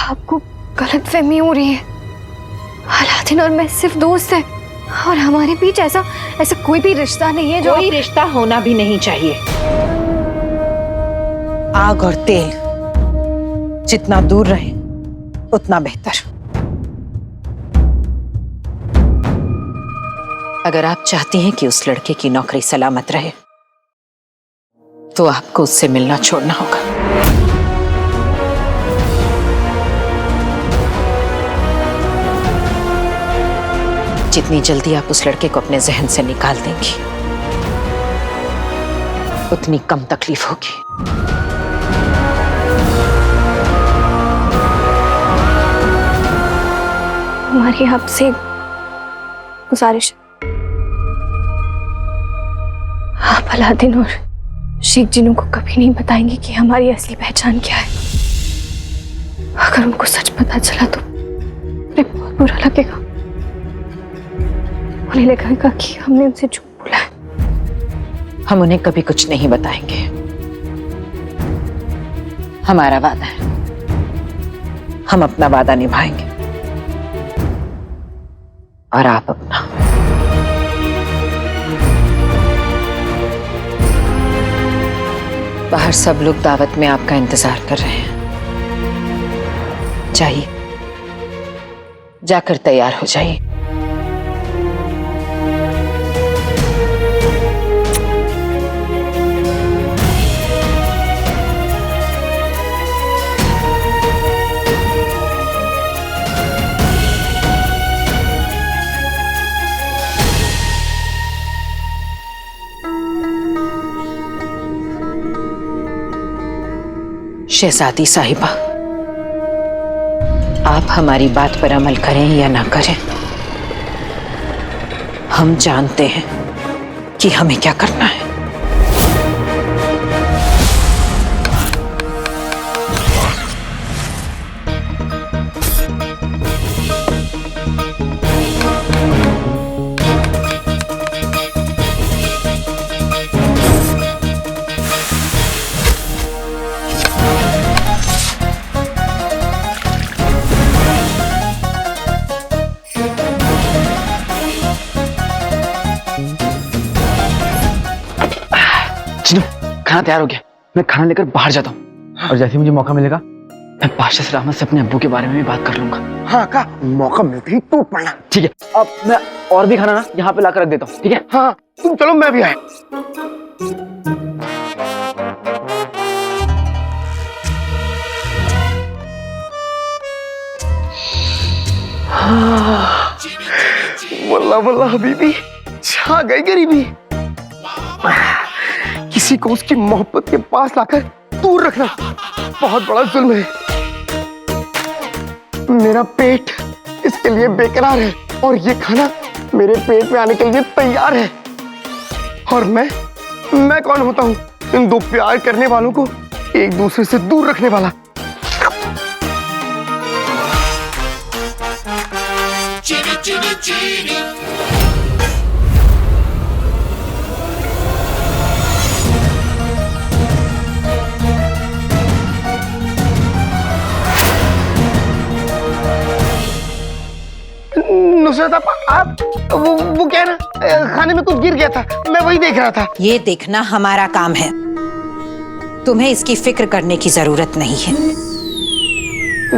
आपको गलतफहमी हो रही है। अलादीन और मैं सिर्फ दोस्त हैं और हमारे बीच ऐसा कोई भी रिश्ता नहीं है। कोई रिश्ता होना भी नहीं चाहिए। आग और तेल जितना दूर रहे उतना बेहतर। अगर आप चाहती हैं कि उस लड़के की नौकरी सलामत रहे तो आपको उससे मिलना छोड़ना होगा। जितनी जल्दी आप उस लड़के को अपने जहन से निकाल देंगी उतनी कम तकलीफ होगी। हमारी आपसे गुजारिश, आप अलादीन और शेख जिन्नू को कभी नहीं बताएंगे कि हमारी असली पहचान क्या है। अगर उनको सच पता चला तो उन्हें बहुत बुरा लगेगा। उन्हें लगेगा कि हमने उनसे झूठ बोला है। हम उन्हें कभी कुछ नहीं बताएंगे। हमारा वादा है, हम अपना वादा निभाएंगे और आप अपना। बाहर सब लोग दावत में आपका इंतजार कर रहे हैं। जाइए, जाकर तैयार हो जाइए। शहजादी साहिबा, आप हमारी बात पर अमल करें या ना करें, हम जानते हैं कि हमें क्या करना है। जिन्नू, खाना तैयार हो गया। मैं खाना लेकर बाहर जाता हूँ और जैसे ही मुझे मौका मिलेगा मैं बादशाह से रहमत से अपने अब्बू के बारे में भी बात कर लूंगा। हाँ का मौका मिलते ही तू पढ़ना। ठीक है, अब मैं और भी खाना ना यहाँ पे लाकर रख देता हूँ। ठीक है? हाँ तुम चलो, मैं भी आया। वल्लाह वल्लाह हबीबी, छा गई गरीबी। किसी को उसकी मोहब्बत के पास लाकर दूर रखना बहुत बड़ा जुल्म है। मेरा पेट इसके लिए बेकरार है और ये खाना मेरे पेट में आने के लिए तैयार है। और मैं कौन होता हूँ इन दो प्यार करने वालों को एक दूसरे से दूर रखने वाला। चीनी चीनी चीनी। नुसरत आप वो क्या ना, खाने में कुछ गिर गया था, मैं वही देख रहा था। ये देखना हमारा काम है, तुम्हें इसकी फिक्र करने की जरूरत नहीं है।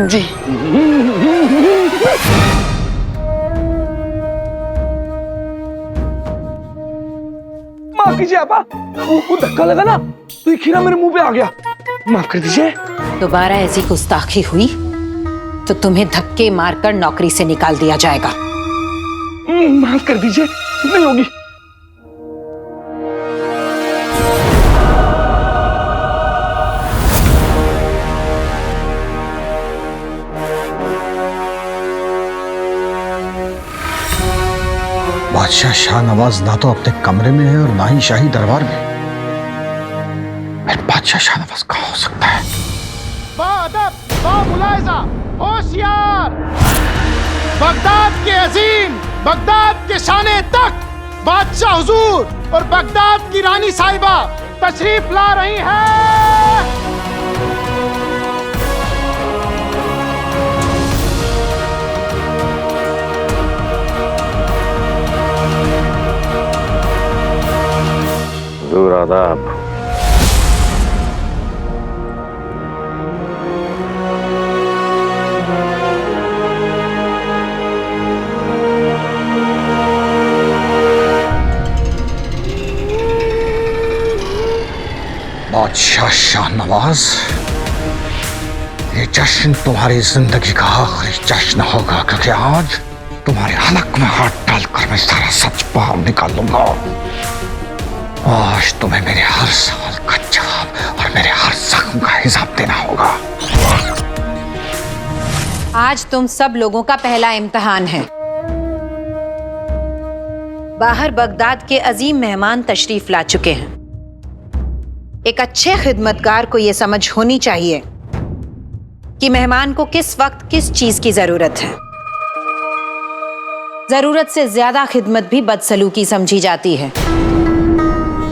जी। माफ कीजिए आपा, वो धक्का लगा ना तो ये खीरा मेरे मुंह पे आ गया, माफ कर दीजिए। दोबारा ऐसी गुस्ताखी हुई तो तुम्हें धक्के मारकर नौकरी से निकाल दिया जाएगा। माफ कर दीजिए, नहीं होगी। बादशाह शाहनवाज ना तो अपने कमरे में है और ना ही शाही दरबार में। बादशाह शाहनवाज कहाँ हो सकता है? होशियार, बगदाद के अजीम, बगदाद के शाने तक बादशाह हुजूर और बगदाद की रानी साहिबा तशरीफ ला रही हैं। आदाब। बादशाह शाहनवाज, ये जश्न तुम्हारी जिंदगी का आखिरी जश्न होगा, क्योंकि आज तुम्हारे हलक में हाथ डालकर मैं सारा सच बाहर निकालूंगा। आज तुम्हें मेरे हर सवाल का जवाब और मेरे हर जख्म का हिसाब देना होगा। आज तुम सब लोगों का पहला इम्तिहान है। बाहर बगदाद के अजीम मेहमान तशरीफ ला चुके हैं। एक अच्छे खिदमतगार को यह समझ होनी चाहिए कि मेहमान को किस वक्त किस चीज की जरूरत है। जरूरत से ज्यादा खिदमत भी बदसलूकी समझी जाती है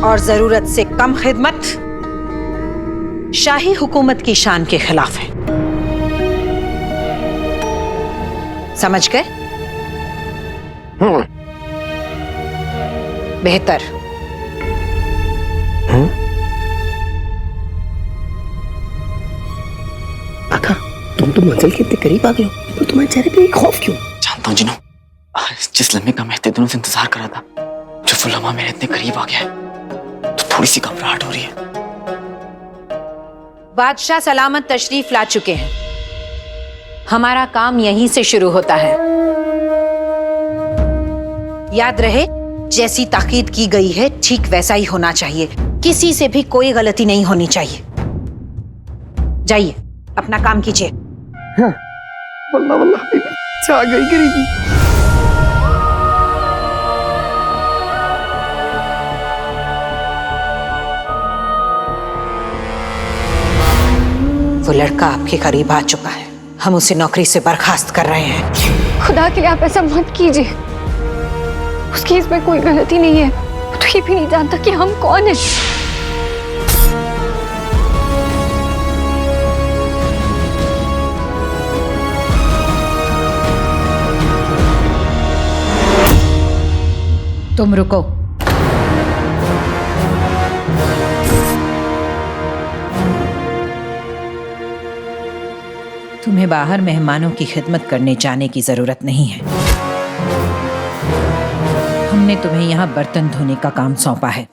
और जरूरत से कम खिदमत शाही हुकूमत की शान के खिलाफ है। समझ गए? बेहतर। आका, तुम तो मंजिल के इतने करीब आ गए हो, तो तुम्हारे चेहरे पे एक खौफ क्यों? जानता हूँ जिनो, जिस लम्हे का मैं इतने दिनों से इंतजार कर रहा था, जो वो लम्हा मेरे इतने करीब आ गया है, तो थोड़ी सी घबराहट हो रही है। बादशाह सलामत तशरीफ ला चुके हैं। हमारा काम यहीं से शुरू होता है। याद रहे, जैसी ताकीद की गई है ठीक वैसा ही होना चाहिए। किसी से भी कोई गलती नहीं होनी चाहिए। जाइए, अपना काम कीजिए। वल्लाह वल्लाह बीबी, छा गई गरीबी। वो लड़का आपके करीब आ चुका है। हम उसे नौकरी से बर्खास्त कर रहे हैं। खुदा के लिए आप ऐसा मत कीजिए। उसकी इसमें कोई गलती नहीं है। वो तो ये भी नहीं जानता कि हम कौन हैं। तुम रुको। तुम्हें बाहर मेहमानों की खिदमत करने जाने की जरूरत नहीं है। हमने तुम्हें यहाँ बर्तन धोने का काम सौंपा है।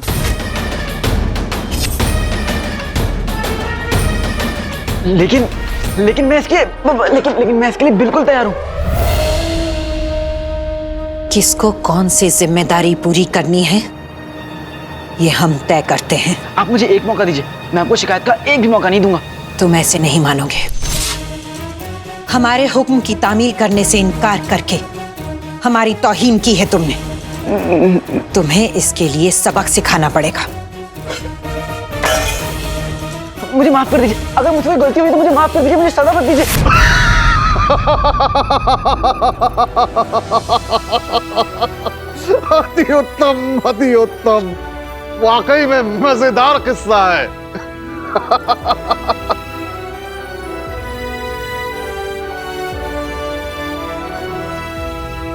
लेकिन मैं इसके लिए बिल्कुल तैयार हूँ। किसको कौन सी जिम्मेदारी पूरी करनी है, ये हम तय करते हैं। आप मुझे एक मौका दीजिए, मैं आपको शिकायत का एक भी मौका नहीं दूंगा। तुम ऐसे नहीं मानोगे। हमारे हुक्म की तामील करने से इनकार करके हमारी तौहीन की है तुमने। तुम्हें इसके लिए सबक सिखाना पड़ेगा। मुझे माफ कर दीजिए। अगर मुझसे कोई गलती हुई तो मुझे माफ कर दीजिए, मुझे सजा मत दीजिए। अति उत्तम, अति उत्तम। वाकई में मजेदार किस्सा है।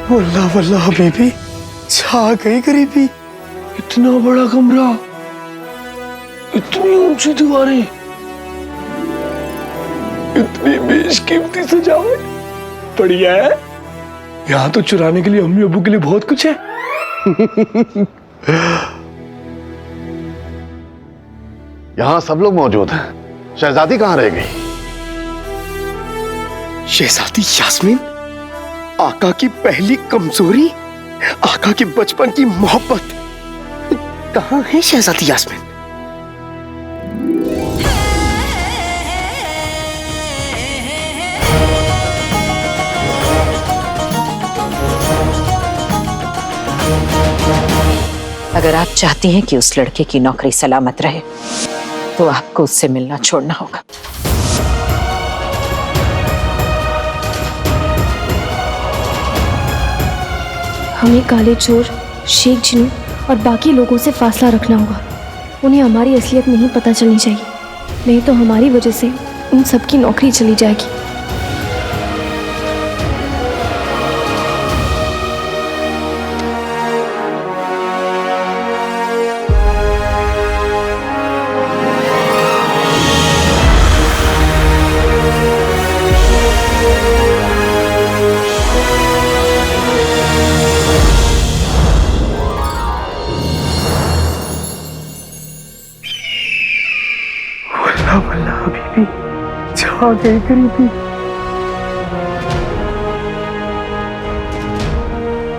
वल्लाह वल्लाह बेबी, छा गई गरीबी। इतना बड़ा कमरा, इतनी ऊंची दीवारें, इतनी बेशकीमती सजावट। बढ़िया है। यहाँ तो चुराने के लिए अम्मी अब्बू के लिए बहुत कुछ है। यहाँ सब लोग मौजूद हैं। शहजादी कहाँ रह गई? शहजादी यास्मीन, आका की पहली कमजोरी, आका के बचपन की मोहब्बत। कहाँ है शहजादी यास्मीन? अगर आप चाहती हैं कि उस लड़के की नौकरी सलामत रहे, तो आपको उससे मिलना छोड़ना होगा। हमें काले चोर, शेख जिनू और बाकी लोगों से फासला रखना होगा। उन्हें हमारी असलियत नहीं पता चलनी चाहिए, नहीं तो हमारी वजह से उन सबकी नौकरी चली जाएगी। छा गई गरीबी।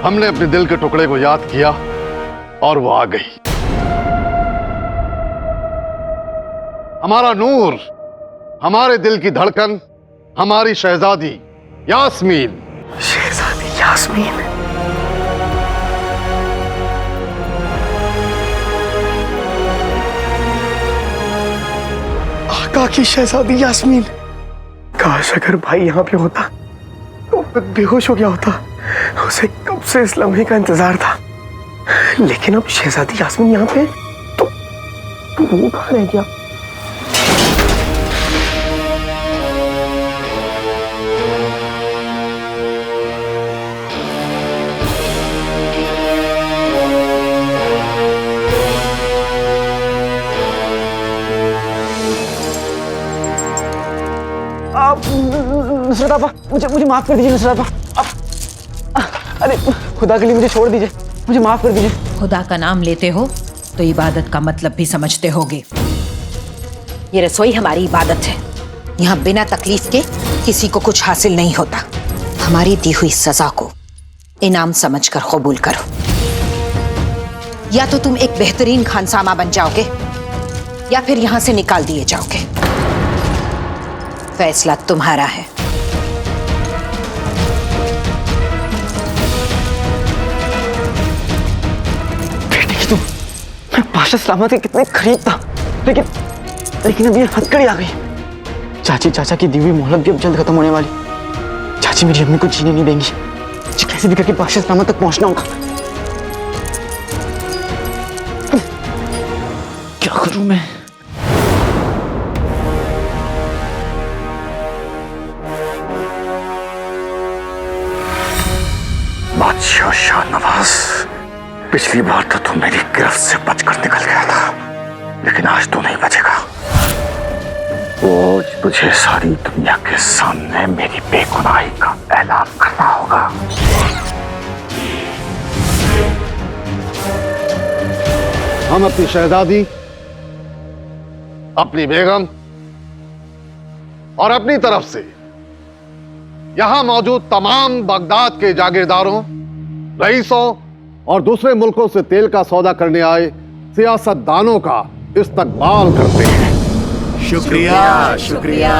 हमने अपने दिल के टुकड़े को याद किया और वो आ गई। हमारा नूर, हमारे दिल की धड़कन, हमारी शहजादी यास्मीन। शहजादी यास्मीन। आका की शहजादी यास्मीन। काश अगर भाई यहाँ पे होता तो मैं बेहोश हो गया होता। उसे कब से इस लम्हे का इंतजार था। लेकिन अब शहजादी यास्मीन यहाँ पे तो वो कहाँ रह गया? नुसरत आपा, मुझे माफ कर दीजिए नुसरत आपा। अरे खुदा के लिए मुझे छोड़ दीजिए, मुझे माफ कर दीजिए। खुदा का नाम लेते हो तो इबादत का मतलब भी समझते होगे। ये रसोई हमारी इबादत है। यहाँ बिना तकलीफ के किसी को कुछ हासिल नहीं होता। हमारी दी हुई सजा को इनाम समझकर कबूल करो, या तो तुम एक बेहतरीन खानसामा बन जाओगे या फिर यहाँ से निकाल दिए जाओगे। फैसला तुम्हारा है। बेटे की तुम, मैं पाशा सलामत के कितने करीब था, लेकिन अब ये हथकड़ी आ गई। चाची चाचा की दी हुई मोहलत भी अब जल्द खत्म होने वाली। चाची मेरी अम्मी को जीने नहीं देंगी। मुझे कैसे भी करके पाशा सलामत तक पहुंचना होगा। क्या करूं मैं? बादशाह शाहनवाज, पिछली बार तो तू मेरी गिरफ्त से बचकर निकल गया था, लेकिन आज तो नहीं बचेगा। आज तुझे सारी दुनिया के सामने मेरी बेगुनाही का ऐलान करना होगा। हम अपनी शहजादी, अपनी बेगम और अपनी तरफ से यहां मौजूद तमाम बगदाद के जागीरदारों, रईसों और दूसरे मुल्कों से तेल का सौदा करने आए सियासतदानों का इस्तकबाल करते हैं। शुक्रिया शुक्रिया।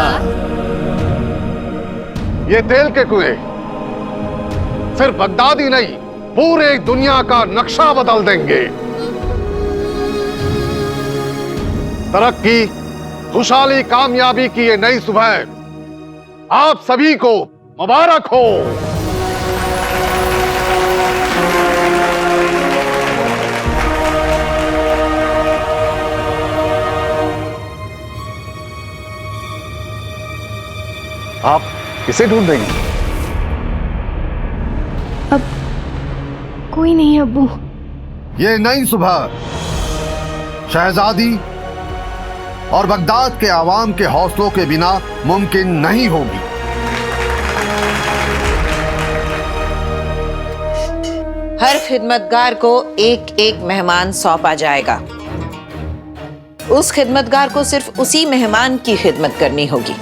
ये तेल के कुएं सिर्फ बगदाद ही नहीं, पूरे दुनिया का नक्शा बदल देंगे। तरक्की, खुशहाली, कामयाबी की ये नई सुबह आप सभी को मुबारक हो। आप किसे ढूंढ रही हैं? अब कोई नहीं अब्बू। ये नई सुबह शहजादी और बगदाद के आवाम के हौसलों के बिना मुमकिन नहीं होगी। हर खिदमतगार को एक एक मेहमान सौंपा जाएगा। उस खिदमतगार को सिर्फ उसी मेहमान की खिदमत करनी होगी।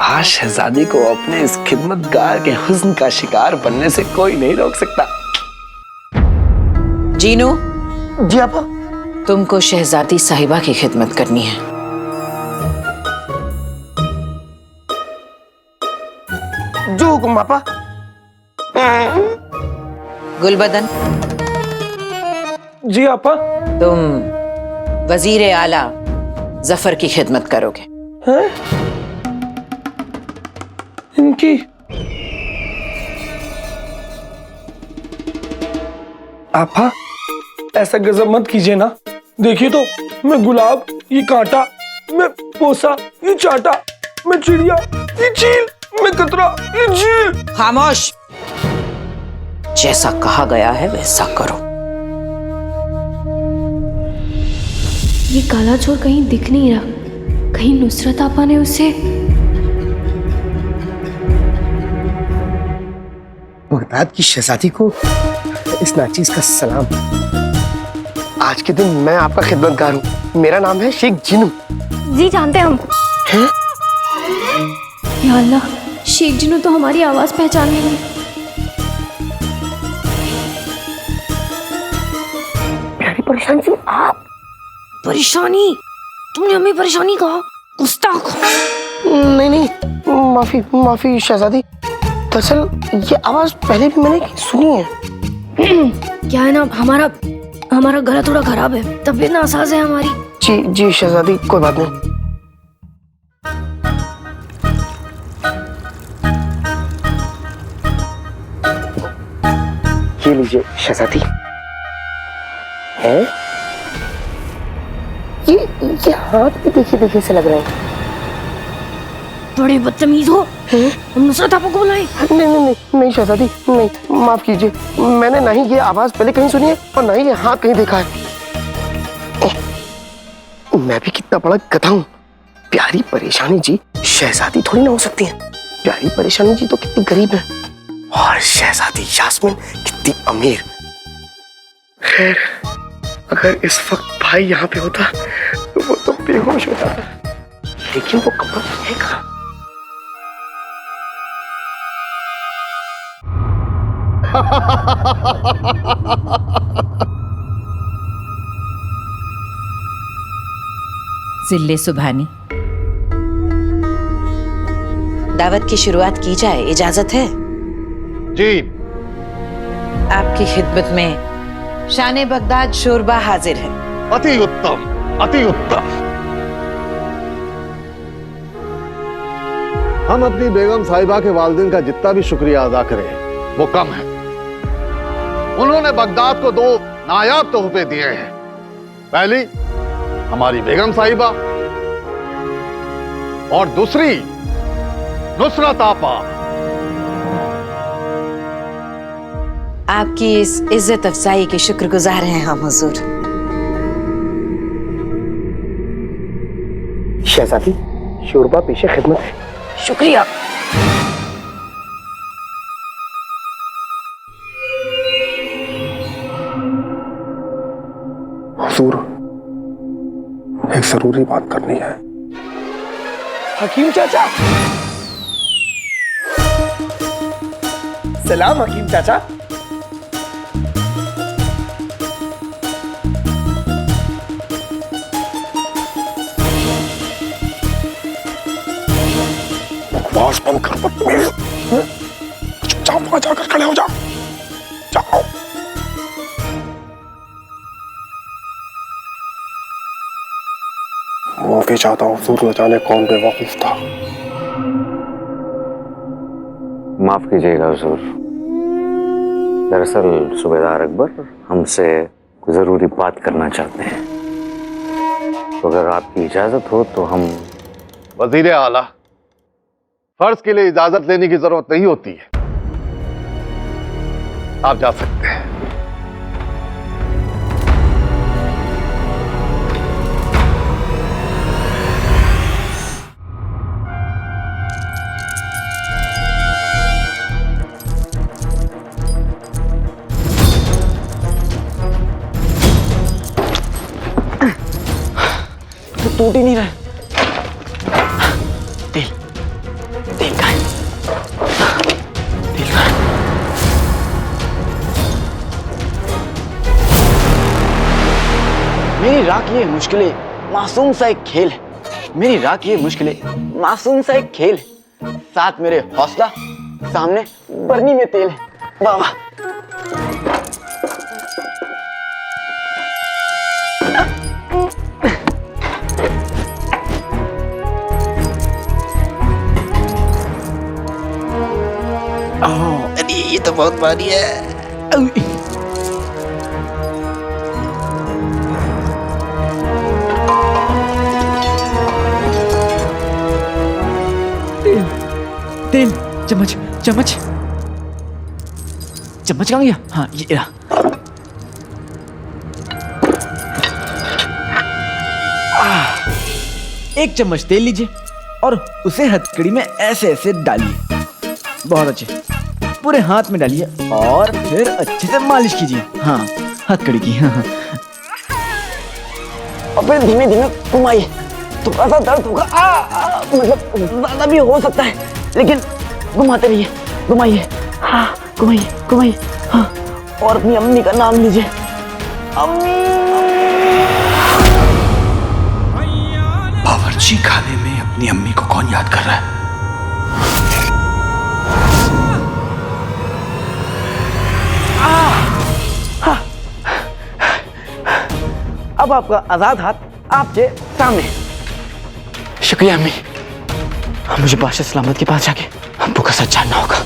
आज शहजादी को अपने इस खिदमतगार के हुस्न का शिकार बनने से कोई नहीं रोक सकता। जीनू, जी आपा। तुमको शहजादी साहिबा की खिदमत करनी है। जो हुक्म आपा। गुलबदन, जी आपा। तुम वजीर आला जफर की खिदमत करोगे। हैं? इनकी आपा, ऐसा गजब मत कीजिए ना। देखिए तो, मैं गुलाब, ये कांटा, मैं पोसा, ये चाटा, मैं चिड़िया, ये चील, मैं कतरा, ये झील। खामोश। जैसा कहा गया है वैसा करो। ये काला चोर कहीं दिख नहीं रहा। कहीं नुसरत आपा ने उसे। बगदाद की शहजादी को इस नाचीज का सलाम। आज आज के दिन मैं आपका खिदमतगार हूँ। मेरा नाम है शेख जिनू। जी जानते हैं हम। हैं? या अल्लाह, शेख जिनू तो हमारी आवाज पहचान लेंगे। प्यारी परेशान जी आप। परेशानी? तुमने हमें परेशानी कहा? गुस्ताख। नहीं नहीं, माफी माफी शहजादी। दरअसल ये आवाज पहले भी मैंने कहीं सुनी है। क्या है ना, हमारा गला थोड़ा खराब है, तबीयत नासाज है हमारी। जी जी शहजादी, कोई बात नहीं। ये लीजिए शहजादी। है ये हाथ भी देखिए देखिए से लग रहे हैं। बड़े बदतमीज हो। हम नुसरत आपको को बुलाए? नहीं नहीं नहीं नहीं शहजादी, नहीं, माफ कीजिए। मैंने ना ही ये आवाज पहले कहीं सुनी है और ना ही ये हाथ कहीं देखा है। मैं भी कितना बड़ा गधा हूँ। प्यारी परेशानी जी शहजादी थोड़ी ना हो सकती है। प्यारी परेशानी जी तो कितनी गरीब है और शहजादी यास्मीन कितनी अमीर। खैर, अगर इस वक्त भाई यहाँ पे होता तो वो तो बेहोश हो जाता, लेकिन वो कपड़ा है कहाँ? जिल्ले सुभानी, दावत की शुरुआत की जाए, इजाजत है? जी। आपकी खिदमत में शान बगदाद शोरबा हाजिर है। अति उत्तम, अति उत्तम। हम अपनी बेगम साहिबा के वालिदैन का जितना भी शुक्रिया अदा करें वो कम है। उन्होंने बगदाद को 2 नायाब तोहफे दिए हैं। पहली हमारी बेगम साहिबा और दूसरी नुसरत आपा। आपकी इस इज्जत अफजाई के शुक्रगुजार हैं हम हुजूर। शहजादी, शोरबा पेशे खिदमत है। शुक्रिया। हुजूर, एक जरूरी बात करनी है। हकीम चाचा। सलाम हकीम चाचा। बकवास बंद कर बदतमीज। चुपचाप वहां जाकर खड़े हो जाओ। जाओ। माफी चाहता हूँ हुजूर, न जाने कौन बेवकूफ था। माफ कीजिएगा हुजूर। दरअसल सूबेदार अकबर हमसे कोई जरूरी बात करना चाहते हैं, तो अगर आपकी इजाजत हो तो हम। वजीर आला, फर्ज के लिए इजाजत लेने की जरूरत नहीं होती है, आप जा सकते हैं। टूट ही नहीं रहा। तेल तेल का है, तेल का है। मेरी राह की ये मुश्किलें मासूम सा एक खेल है। मेरी राह की ये मुश्किलें मासूम सा एक खेल है। साथ मेरे हौसला, सामने बरनी में तेल है। वाह वाह। अरे ये तो बहुत भारी है। तेल तेल, चम्मच चम्मच चम्मच कहाँ गया? हाँ ये रहा। एक चम्मच तेल लीजिए और उसे हथकड़ी में ऐसे ऐसे डालिए। बहुत अच्छे, पूरे हाथ में डालिए और फिर अच्छे से मालिश कीजिए। हाँ हथकड़ी की। हाँ हाँ और फिर धीमे धीमे घुमाइए। थोड़ा सा दर्द होगा, मतलब ज्यादा भी हो सकता है, लेकिन घुमाते रहिए, घुमाइए, हाँ घुमाइए घुमाइए, हाँ। और अपनी अम्मी का नाम लीजिए, अम्मी। बावर्ची खाने में अपनी अम्मी को कौन याद कर रहा है? अब आपका आजाद हाथ आपके सामने। शुक्रिया अम्मी। अब मुझे बादशाह सलामत के पास जाके अब्बू का सच जानना होगा।